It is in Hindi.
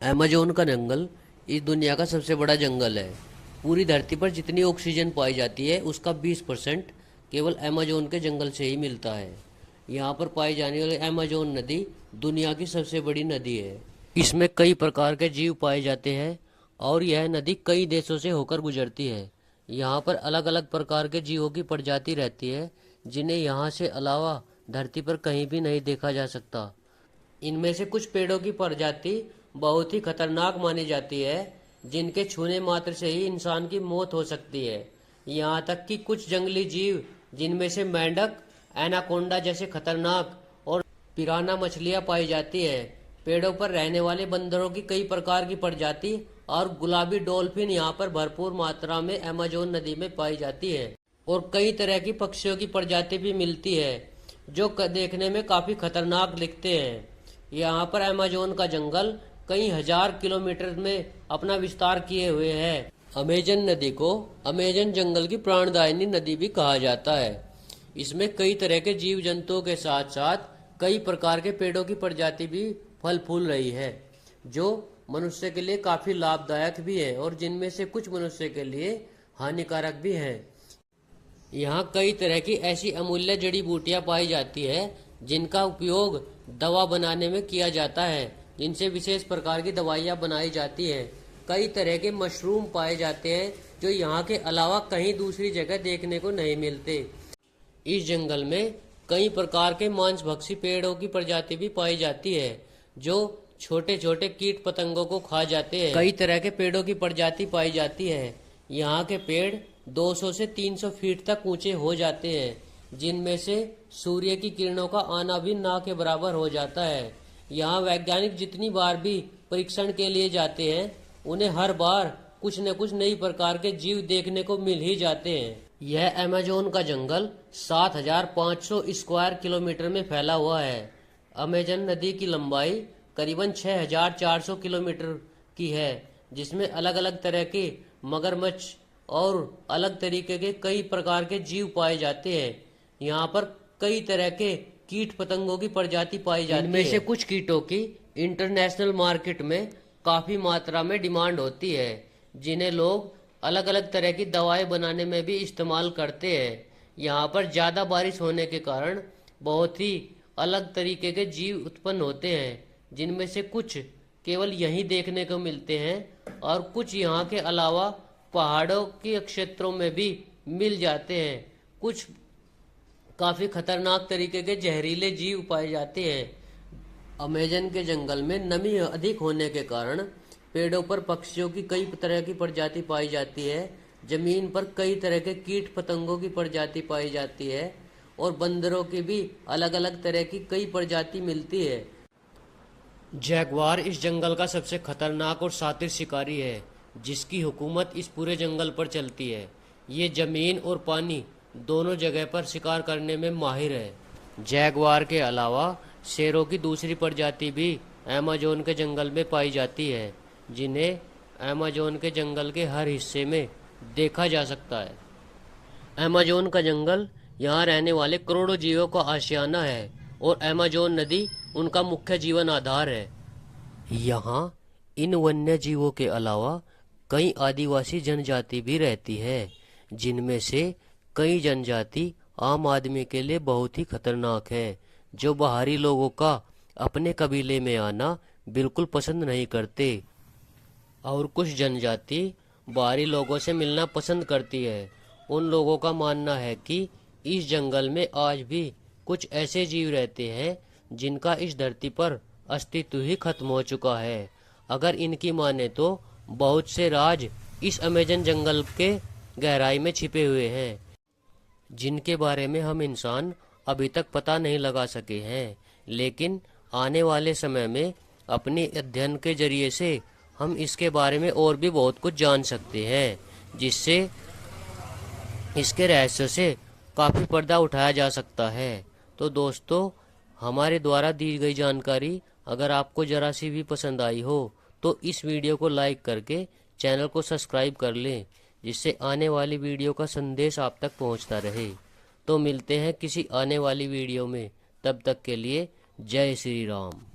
अमेजोन का जंगल इस दुनिया का सबसे बड़ा जंगल है। पूरी धरती पर जितनी ऑक्सीजन पाई जाती है उसका 20% केवल अमेजोन के जंगल से ही मिलता है। यहाँ पर पाई जाने वाली अमेजोन नदी दुनिया की सबसे बड़ी नदी है। इसमें कई प्रकार के जीव पाए जाते हैं और यह नदी कई देशों से होकर गुजरती है। यहाँ पर अलग अलग प्रकार के जीवों की प्रजाति रहती है जिन्हें यहाँ से अलावा धरती पर कहीं भी नहीं देखा जा सकता। इनमें से कुछ पेड़ों की प्रजाति बहुत ही खतरनाक मानी जाती है, जिनके छूने मात्र से ही इंसान की मौत हो सकती है। यहाँ तक कि कुछ जंगली जीव जिनमें से मेंढक, एनाकोंडा जैसे खतरनाक और पिराना मछलियाँ पाई जाती है। पेड़ों पर रहने वाले बंदरों की कई प्रकार की प्रजाति और गुलाबी डॉल्फिन यहाँ पर भरपूर मात्रा में अमेजोन नदी में पाई जाती है। और कई तरह की पक्षियों की प्रजाति भी मिलती है जो देखने में काफ़ी खतरनाक दिखते हैं। यहाँ पर अमेजोन का जंगल कई हजार किलोमीटर में अपना विस्तार किए हुए है। अमेजन नदी को अमेजन जंगल की प्राणदायिनी नदी भी कहा जाता है। इसमें कई तरह के जीव जंतुओं के साथ साथ कई प्रकार के पेड़ों की प्रजाति भी फल फूल रही है, जो मनुष्य के लिए काफ़ी लाभदायक भी है और जिनमें से कुछ मनुष्य के लिए हानिकारक भी है। यहाँ कई तरह की ऐसी अमूल्य जड़ी बूटियाँ पाई जाती है जिनका उपयोग दवा बनाने में किया जाता है, जिनसे विशेष प्रकार की दवाइयाँ बनाई जाती हैं। कई तरह के मशरूम पाए जाते हैं जो यहाँ के अलावा कहीं दूसरी जगह देखने को नहीं मिलते। इस जंगल में कई प्रकार के मांसभक्षी पेड़ों की प्रजाति भी पाई जाती है जो छोटे छोटे कीट पतंगों को खा जाते हैं। कई तरह के पेड़ों की प्रजाति पाई जाती है। यहाँ के पेड़ 200 से 300 फीट तक ऊंचे हो जाते हैं, जिनमें से सूर्य की किरणों का आना भी ना के बराबर हो जाता है। यहाँ वैज्ञानिक जितनी बार भी परीक्षण के लिए जाते हैं उन्हें हर बार कुछ न कुछ नई प्रकार के जीव देखने को मिल ही जाते हैं। यह अमेजोन का जंगल 7,500 स्क्वायर किलोमीटर में फैला हुआ है। अमेजन नदी की लंबाई करीबन 6,400 किलोमीटर की है, जिसमें अलग अलग तरह के मगरमच्छ और अलग तरीके के कई प्रकार के जीव पाए जाते हैं। यहाँ पर कई तरह के कीट पतंगों की प्रजाति पाई जाती है। इनमें से कुछ कीटों की इंटरनेशनल मार्केट में काफ़ी मात्रा में डिमांड होती है, जिन्हें लोग अलग अलग तरह की दवाएं बनाने में भी इस्तेमाल करते हैं। यहाँ पर ज़्यादा बारिश होने के कारण बहुत ही अलग तरीके के जीव उत्पन्न होते हैं, जिनमें से कुछ केवल यहीं देखने को मिलते हैं और कुछ यहाँ के अलावा पहाड़ों के क्षेत्रों में भी मिल जाते हैं। कुछ काफ़ी खतरनाक तरीके के जहरीले जीव पाए जाते हैं। अमेजन के जंगल में नमी अधिक होने के कारण पेड़ों पर पक्षियों की कई तरह की प्रजाति पाई जाती है। जमीन पर कई तरह के कीट पतंगों की प्रजाति पाई जाती है और बंदरों की भी अलग अलग तरह की कई प्रजाति मिलती है। जैगुआर इस जंगल का सबसे खतरनाक और शातिर शिकारी है, जिसकी हुकूमत इस पूरे जंगल पर चलती है। ये जमीन और पानी दोनों जगह पर शिकार करने में माहिर है। जैगुआर के अलावा शेरों की दूसरी प्रजाति भी अमेजोन के जंगल में पाई जाती है, जिन्हें अमेजोन के जंगल के हर हिस्से में देखा जा सकता है। अमेजोन का जंगल यहाँ रहने वाले करोड़ों जीवों का आशियाना है और अमेजोन नदी उनका मुख्य जीवन आधार है। यहाँ इन वन्य जीवों के अलावा कई आदिवासी जनजाति भी रहती है, जिनमें से कई जनजाति आम आदमी के लिए बहुत ही खतरनाक है, जो बाहरी लोगों का अपने कबीले में आना बिल्कुल पसंद नहीं करते। और कुछ जनजाति बाहरी लोगों से मिलना पसंद करती है। उन लोगों का मानना है कि इस जंगल में आज भी कुछ ऐसे जीव रहते हैं जिनका इस धरती पर अस्तित्व ही खत्म हो चुका है। अगर इनकी माने तो बहुत से राज इस अमेजन जंगल के गहराई में छिपे हुए हैं, जिनके बारे में हम इंसान अभी तक पता नहीं लगा सके हैं। लेकिन आने वाले समय में अपने अध्ययन के जरिए से हम इसके बारे में और भी बहुत कुछ जान सकते हैं, जिससे इसके रहस्य से काफ़ी पर्दा उठाया जा सकता है। तो दोस्तों, हमारे द्वारा दी गई जानकारी अगर आपको ज़रा सी भी पसंद आई हो तो इस वीडियो को लाइक करके चैनल को सब्सक्राइब कर लें, जिससे आने वाली वीडियो का संदेश आप तक पहुंचता रहे। तो मिलते हैं किसी आने वाली वीडियो में, तब तक के लिए जय श्री राम।